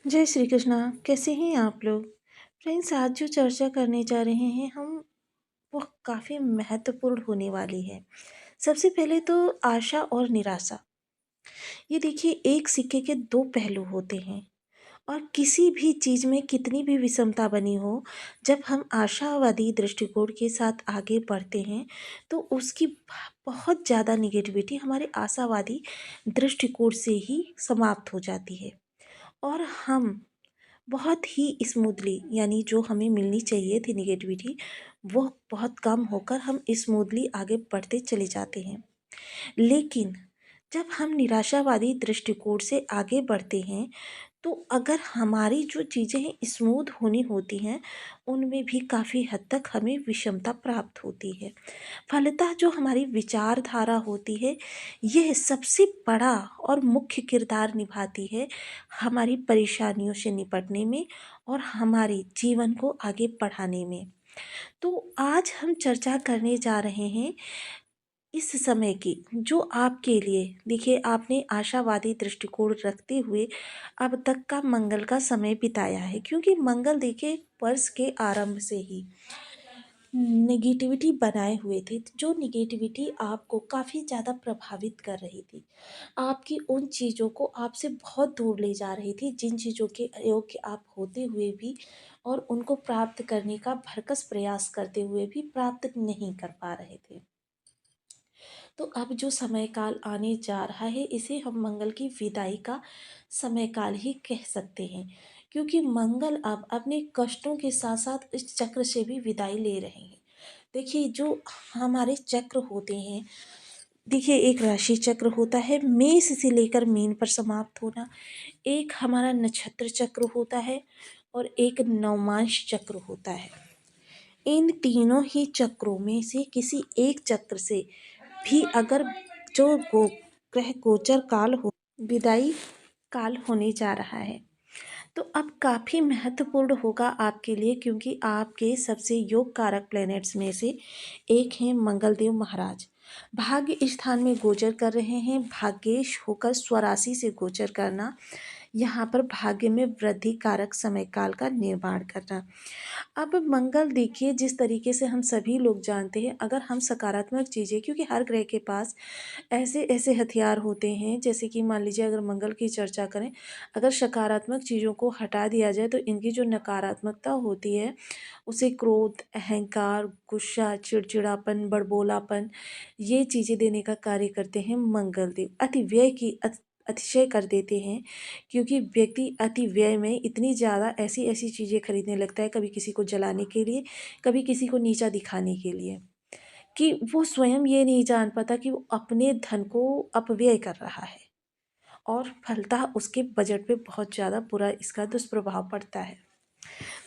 जय श्री कृष्णा। कैसे हैं आप लोग? फ्रेंड्स, आज जो चर्चा करने जा रहे हैं हम, वो काफ़ी महत्वपूर्ण होने वाली है। सबसे पहले तो आशा और निराशा। ये देखिए, एक सिक्के के दो पहलू होते हैं। और किसी भी चीज़ में कितनी भी विषमता बनी हो, जब हम आशावादी दृष्टिकोण के साथ आगे बढ़ते हैं तो उसकी बहुत ज़्यादा निगेटिविटी हमारे आशावादी दृष्टिकोण से ही समाप्त हो जाती है। और हम बहुत ही स्मूथली, यानी जो हमें मिलनी चाहिए थी निगेटिविटी, वो बहुत कम होकर हम स्मूथली आगे बढ़ते चले जाते हैं। लेकिन जब हम निराशावादी दृष्टिकोण से आगे बढ़ते हैं तो अगर हमारी जो चीज़ें हैं स्मूथ होनी होती हैं, उनमें भी काफ़ी हद तक हमें विषमता प्राप्त होती है। फलतः जो हमारी विचारधारा होती है, यह सबसे बड़ा और मुख्य किरदार निभाती है हमारी परेशानियों से निपटने में और हमारे जीवन को आगे बढ़ाने में। तो आज हम चर्चा करने जा रहे हैं इस समय की, जो आपके लिए, देखिए, आपने आशावादी दृष्टिकोण रखते हुए अब तक का मंगल का समय बिताया है, क्योंकि मंगल देखिए वर्ष के आरंभ से ही नेगेटिविटी बनाए हुए थे, जो नेगेटिविटी आपको काफ़ी ज़्यादा प्रभावित कर रही थी, आपकी उन चीज़ों को आपसे बहुत दूर ले जा रही थी जिन चीज़ों के अयोग्य आप होते हुए भी, और उनको प्राप्त करने का भरकस प्रयास करते हुए भी प्राप्त नहीं कर पा रहे थे। तो अब जो समय काल आने जा रहा है, इसे हम मंगल की विदाई का समय काल ही कह सकते हैं, क्योंकि मंगल अब अपने कष्टों के साथ साथ इस चक्र से भी विदाई ले रहे हैं। देखिए, जो हमारे चक्र होते हैं, देखिए, एक राशि चक्र होता है मेष से लेकर मीन पर समाप्त होना, एक हमारा नक्षत्र चक्र होता है, और एक नवमांश चक्र होता है। इन तीनों ही चक्रों में से किसी एक चक्र से भी अगर जो ग्रह गोचर काल हो, विदाई काल होने जा रहा है, तो अब काफ़ी महत्वपूर्ण होगा आपके लिए, क्योंकि आपके सबसे योग कारक प्लैनेट्स में से एक हैं मंगलदेव महाराज। भाग्य स्थान में गोचर कर रहे हैं। भाग्येश होकर स्वराशि से गोचर करना, यहाँ पर भाग्य में वृद्धि कारक समय काल का निर्माण करना। अब मंगल देखिए, जिस तरीके से हम सभी लोग जानते हैं, अगर हम सकारात्मक चीज़ें, क्योंकि हर ग्रह के पास ऐसे ऐसे हथियार होते हैं, जैसे कि मान लीजिए अगर मंगल की चर्चा करें, अगर सकारात्मक चीज़ों को हटा दिया जाए तो इनकी जो नकारात्मकता होती है, उसे क्रोध, अहंकार, गुस्सा, चिड़चिड़ापन, बड़बोलापन, ये चीज़ें देने का कार्य करते हैं मंगल देव। अतिव्यय की अतिशय कर देते हैं, क्योंकि व्यक्ति अति व्यय में इतनी ज़्यादा ऐसी ऐसी चीज़ें खरीदने लगता है, कभी किसी को जलाने के लिए, कभी किसी को नीचा दिखाने के लिए, कि वो स्वयं ये नहीं जान पाता कि वो अपने धन को अपव्यय कर रहा है, और फलतः उसके बजट पे बहुत ज़्यादा बुरा इसका दुष्प्रभाव पड़ता है।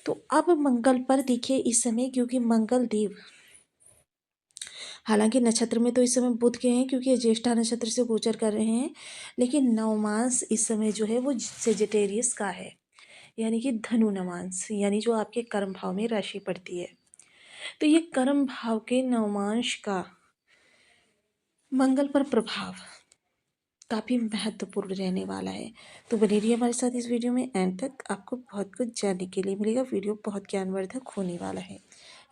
तो अब मंगल पर देखिए इस समय, क्योंकि मंगल देव, हालांकि नक्षत्र में तो इस समय बुध के हैं, क्योंकि ये ज्येष्ठा नक्षत्र से गोचर कर रहे हैं, लेकिन नवमांश इस समय जो है वो सेजिटेरियस का है, यानी कि धनु नवांश, यानी जो आपके कर्म भाव में राशि पड़ती है। तो ये कर्म भाव के नवमांश का मंगल पर प्रभाव काफ़ी महत्वपूर्ण रहने वाला है। तो बने रहिए हमारे साथ इस वीडियो में एंड तक, आपको बहुत कुछ जानने के लिए मिलेगा। वीडियो बहुत ज्ञानवर्धक होने वाला है।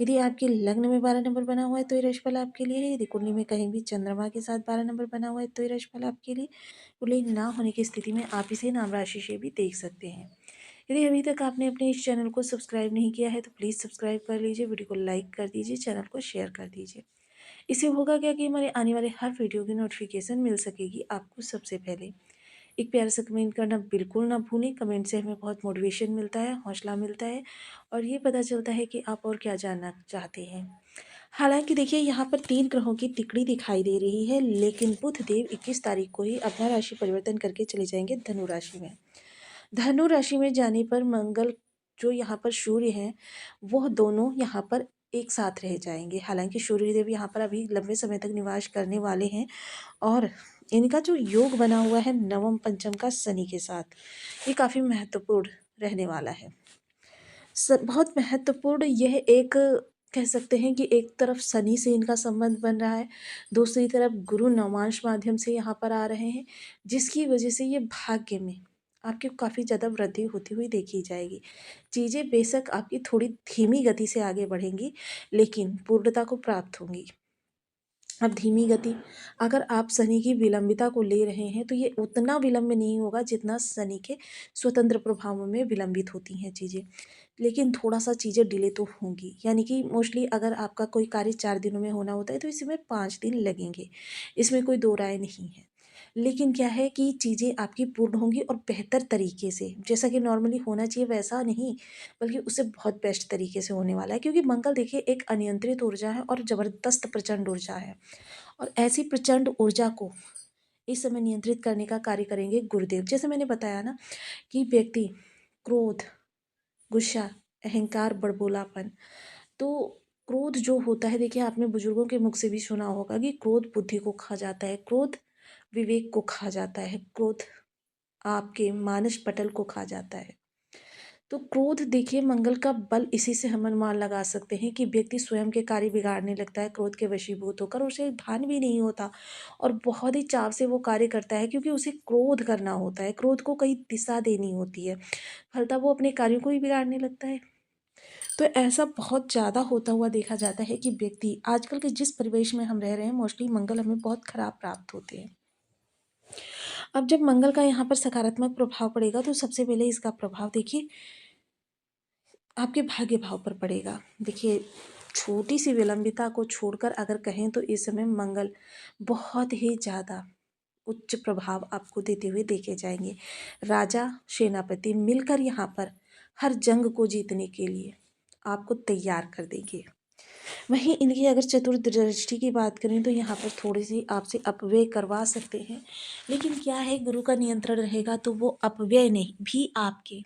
यदि आपके लग्न में 12 नंबर बना हुआ है तो ये राशिफल आपके लिए है। यदि कुंडली में कहीं भी चंद्रमा के साथ 12 नंबर बना हुआ है तो ये राशिफल आपके लिए। कुंडली ना होने की स्थिति में आप इसे नाम राशि से भी देख सकते हैं। यदि अभी तक आपने अपने इस चैनल को सब्सक्राइब नहीं किया है तो प्लीज़ सब्सक्राइब कर लीजिए, वीडियो को लाइक कर दीजिए, चैनल को शेयर कर दीजिए। इससे होगा क्या कि हमारे आने वाले हर वीडियो की नोटिफिकेशन मिल सकेगी आपको सबसे पहले। एक प्यारा सा कमेंट करना बिल्कुल ना भूलें। कमेंट से हमें बहुत मोटिवेशन मिलता है, हौसला मिलता है, और ये पता चलता है कि आप और क्या जानना चाहते हैं। हालांकि देखिए, यहाँ पर 3 ग्रहों की तिकड़ी दिखाई दे रही है, लेकिन बुध देव 21 तारीख को ही अपना राशि परिवर्तन करके चले जाएंगे धनु राशि में। धनु राशि में जाने पर मंगल, जो यहाँ पर सूर्य हैं, वह दोनों यहाँ पर एक साथ रह जाएंगे। हालांकि सूर्यदेव यहाँ पर अभी लंबे समय तक निवास करने वाले हैं, और इनका जो योग बना हुआ है नवम पंचम का शनि के साथ, ये काफ़ी महत्वपूर्ण रहने वाला है। बहुत महत्वपूर्ण यह एक, कह सकते हैं कि एक तरफ शनि से इनका संबंध बन रहा है, दूसरी तरफ गुरु नवांश माध्यम से यहाँ पर आ रहे हैं, जिसकी वजह से ये भाग्य में आपकी काफ़ी ज़्यादा वृद्धि होती हुई देखी जाएगी। चीज़ें बेशक आपकी थोड़ी धीमी गति से आगे बढ़ेंगी, लेकिन पूर्णता को प्राप्त होंगी। अब धीमी गति, अगर आप शनि की विलंबिता को ले रहे हैं तो ये उतना विलंब नहीं होगा जितना शनि के स्वतंत्र प्रभावों में विलंबित होती हैं चीज़ें। लेकिन थोड़ा-सा चीज़ें डिले तो होंगी, यानी कि मोस्टली अगर आपका कोई कार्य 4 दिनों में होना होता है तो इसमें 5 दिन लगेंगे, इसमें कोई दो राय नहीं है। लेकिन क्या है कि चीज़ें आपकी पूर्ण होंगी और बेहतर तरीके से, जैसा कि नॉर्मली होना चाहिए वैसा नहीं, बल्कि उससे बहुत बेस्ट तरीके से होने वाला है, क्योंकि मंगल देखिए एक अनियंत्रित ऊर्जा है और ज़बरदस्त प्रचंड ऊर्जा है। और ऐसी प्रचंड ऊर्जा को इस समय नियंत्रित करने का कार्य करेंगे गुरुदेव। जैसे मैंने बताया ना कि व्यक्ति क्रोध, गुस्सा, अहंकार, बड़बोलापन, तो क्रोध जो होता है देखिए, आपने बुजुर्गों के मुख से भी सुना होगा कि क्रोध बुद्धि को खा जाता है, क्रोध विवेक को खा जाता है, क्रोध आपके मानस पटल को खा जाता है। तो क्रोध देखिए मंगल का बल, इसी से हम अनुमान लगा सकते हैं कि व्यक्ति स्वयं के कार्य बिगाड़ने लगता है क्रोध के वशीभूत होकर, उसे भान भी नहीं होता और बहुत ही चाव से वो कार्य करता है, क्योंकि उसे क्रोध करना होता है, क्रोध को कई दिशा देनी होती है, फलतः वो अपने कार्यों को ही बिगाड़ने लगता है। तो ऐसा बहुत ज़्यादा होता हुआ देखा जाता है कि व्यक्ति आजकल के जिस परिवेश में हम रह रहे हैं, मोस्टली मंगल हमें बहुत खराब प्राप्त होते हैं। अब जब मंगल का यहाँ पर सकारात्मक प्रभाव पड़ेगा तो सबसे पहले इसका प्रभाव देखिए आपके भाग्य भाव पर पड़ेगा। देखिए, छोटी सी विलंबिता को छोड़कर अगर कहें तो इस समय मंगल बहुत ही ज़्यादा उच्च प्रभाव आपको देते हुए देखे जाएंगे। राजा सेनापति मिलकर यहाँ पर हर जंग को जीतने के लिए आपको तैयार कर देंगे। वहीं इनकी अगर चतुर्दृष्टि की बात करें तो यहाँ पर थोड़ी सी आपसे अपव्यय करवा सकते हैं, लेकिन क्या है, गुरु का नियंत्रण रहेगा तो वो अपव्यय नहीं भी आपके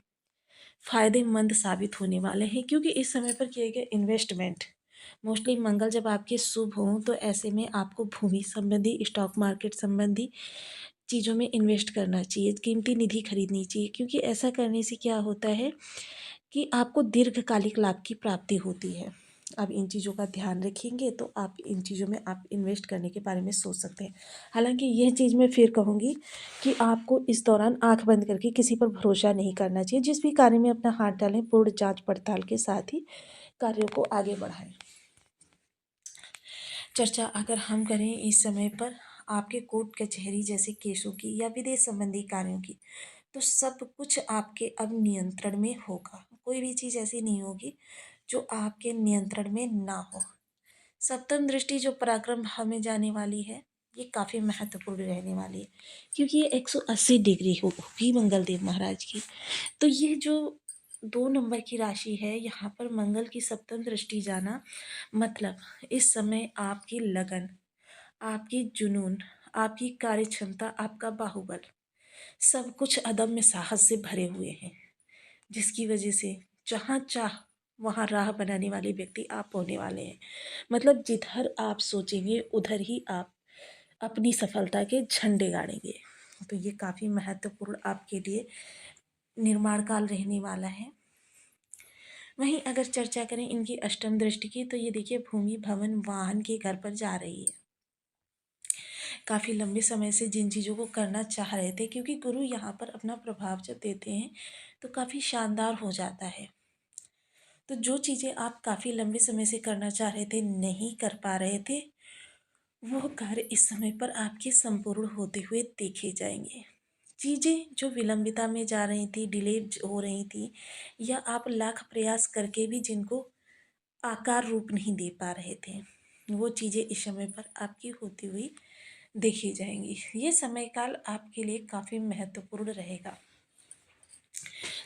फ़ायदेमंद साबित होने वाले हैं, क्योंकि इस समय पर किए गए इन्वेस्टमेंट, मोस्टली मंगल जब आपके शुभ हों तो ऐसे में आपको भूमि संबंधी, स्टॉक मार्केट संबंधी चीज़ों में इन्वेस्ट करना चाहिए, कीमती निधि खरीदनी चाहिए, क्योंकि ऐसा करने से क्या होता है कि आपको दीर्घकालिक लाभ की प्राप्ति होती है। आप इन चीज़ों का ध्यान रखेंगे तो आप इन चीज़ों में आप इन्वेस्ट करने के बारे में सोच सकते हैं। हालांकि यह चीज़ मैं फिर कहूँगी कि आपको इस दौरान आंख बंद करके किसी पर भरोसा नहीं करना चाहिए। जिस भी कार्य में अपना हाथ डालें, पूर्ण जांच पड़ताल के साथ ही कार्यों को आगे बढ़ाएं। चर्चा अगर हम करें इस समय पर आपके कोर्ट कचहरी जैसे केसों की या विदेश संबंधी कार्यों की, तो सब कुछ आपके अब नियंत्रण में होगा। कोई भी चीज़ ऐसी नहीं होगी जो आपके नियंत्रण में ना हो। सप्तम दृष्टि जो पराक्रम भाव में जाने वाली है, ये काफ़ी महत्वपूर्ण रहने वाली है, क्योंकि ये 180 डिग्री होगी मंगल देव महाराज की। तो ये जो 2 नंबर की राशि है, यहाँ पर मंगल की सप्तम दृष्टि जाना मतलब इस समय आपकी लगन, आपकी जुनून, आपकी कार्य क्षमता, आपका बाहुबल, सब कुछ अदम्य साहस से भरे हुए हैं, जिसकी वजह से जहाँ चाह वहाँ राह बनाने वाले व्यक्ति आप होने वाले हैं। मतलब जिधर आप सोचेंगे उधर ही आप अपनी सफलता के झंडे गाड़ेंगे। तो ये काफ़ी महत्वपूर्ण आपके लिए निर्माण काल रहने वाला है। वहीं अगर चर्चा करें इनकी अष्टम दृष्टि की, तो ये देखिए भूमि, भवन, वाहन के घर पर जा रही है। काफ़ी लंबे समय से जिन चीज़ों को करना चाह रहे थे, क्योंकि गुरु यहाँ पर अपना प्रभाव जब देते हैं तो काफ़ी शानदार हो जाता है। तो जो चीज़ें आप काफ़ी लंबे समय से करना चाह रहे थे, नहीं कर पा रहे थे, वो कार्य इस समय पर आपके संपूर्ण होते हुए देखे जाएंगे। चीज़ें जो विलंबिता में जा रही थी, डिले हो रही थी, या आप लाख प्रयास करके भी जिनको आकार रूप नहीं दे पा रहे थे, वो चीज़ें इस समय पर आपकी होती हुई देखी जाएंगी। ये समय काल आपके लिए काफ़ी महत्वपूर्ण रहेगा।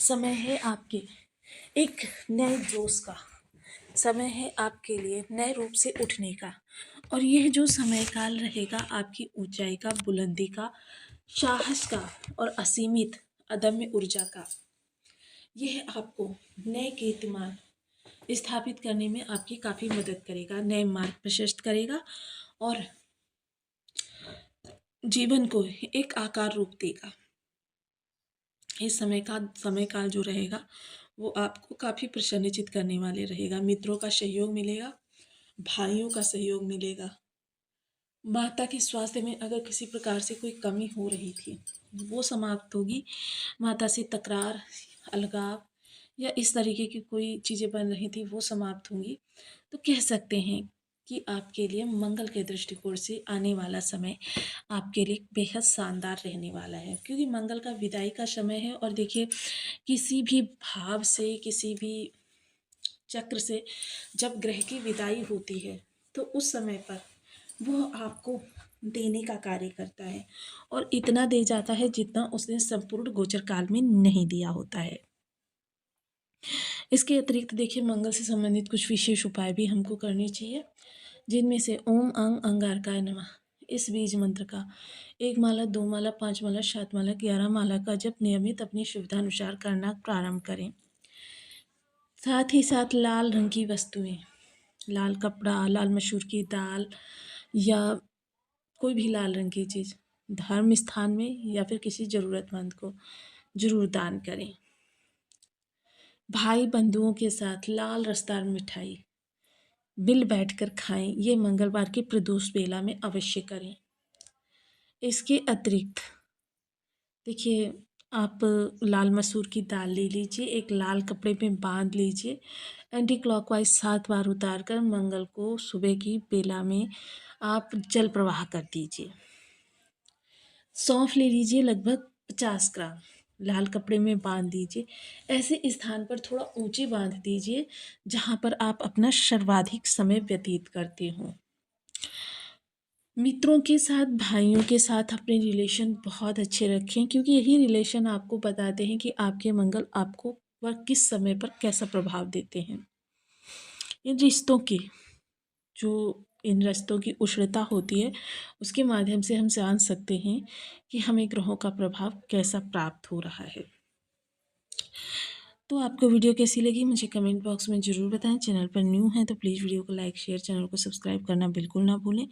समय है आपके एक नए जोश का, समय है आपके लिए नए रूप से उठने का, और यह जो समय काल रहेगा आपकी ऊंचाई का, बुलंदी का, साहस का और असीमित अदम्य ऊर्जा का। यह आपको नए कीर्तिमान स्थापित करने में आपकी काफ़ी मदद करेगा, नए मार्ग प्रशस्त करेगा और जीवन को एक आकार रूप देगा। इस समय काल जो रहेगा वो आपको काफ़ी प्रसन्नचित करने वाले रहेगा। मित्रों का सहयोग मिलेगा, भाइयों का सहयोग मिलेगा, माता के स्वास्थ्य में अगर किसी प्रकार से कोई कमी हो रही थी, वो समाप्त होगी। माता से तकरार, अलगाव या इस तरीके की कोई चीज़ें बन रही थी, वो समाप्त होंगी। तो कह सकते हैं कि आपके लिए मंगल के दृष्टिकोण से आने वाला समय आपके लिए बेहद शानदार रहने वाला है, क्योंकि मंगल का विदाई का समय है। और देखिए, किसी भी भाव से, किसी भी चक्र से जब ग्रह की विदाई होती है, तो उस समय पर वो आपको देने का कार्य करता है, और इतना दे जाता है जितना उसने संपूर्ण गोचर काल में नहीं दिया होता है। इसके अतिरिक्त देखिए, मंगल से संबंधित कुछ विशेष उपाय भी हमको करने चाहिए, जिनमें से ओम अंग अंगारकाय नमः इस बीज मंत्र का 1 माला, 2 माला, 5 माला, 7 माला, 11 माला का जप नियमित अपनी सुविधानुसार करना प्रारंभ करें। साथ ही साथ लाल रंग की वस्तुएं, लाल कपड़ा, लाल मसूर की दाल या कोई भी लाल रंग की चीज़ धर्म स्थान में या फिर किसी ज़रूरतमंद को ज़रूर दान करें। भाई बंधुओं के साथ लाल रसदार मिठाई मिल बैठकर खाएं, ये मंगलवार की प्रदोष बेला में अवश्य करें। इसके अतिरिक्त देखिए, आप लाल मसूर की दाल ले लीजिए, एक लाल कपड़े में बांध लीजिए, एंटी क्लॉकवाइज 7 बार उतार कर मंगल को सुबह की बेला में आप जल प्रवाह कर दीजिए। सौंफ ले लीजिए लगभग 50 ग्राम, लाल कपड़े में बांध दीजिए। ऐसे स्थान पर थोड़ा ऊंचे बांध दीजिए जहाँ पर आप अपना सर्वाधिक समय व्यतीत करते हों। मित्रों के साथ, भाइयों के साथ अपने रिलेशन बहुत अच्छे रखें, क्योंकि यही रिलेशन आपको बताते हैं कि आपके मंगल आपको वह किस समय पर कैसा प्रभाव देते हैं। इन रिश्तों की जो इन रिश्तों की उष्णता होती है, उसके माध्यम से हम जान सकते हैं कि हमें ग्रहों का प्रभाव कैसा प्राप्त हो रहा है। तो आपको वीडियो कैसी लगी मुझे कमेंट बॉक्स में ज़रूर बताएं। चैनल पर न्यू हैं तो प्लीज़ वीडियो को लाइक, शेयर, चैनल को सब्सक्राइब करना बिल्कुल ना भूलें।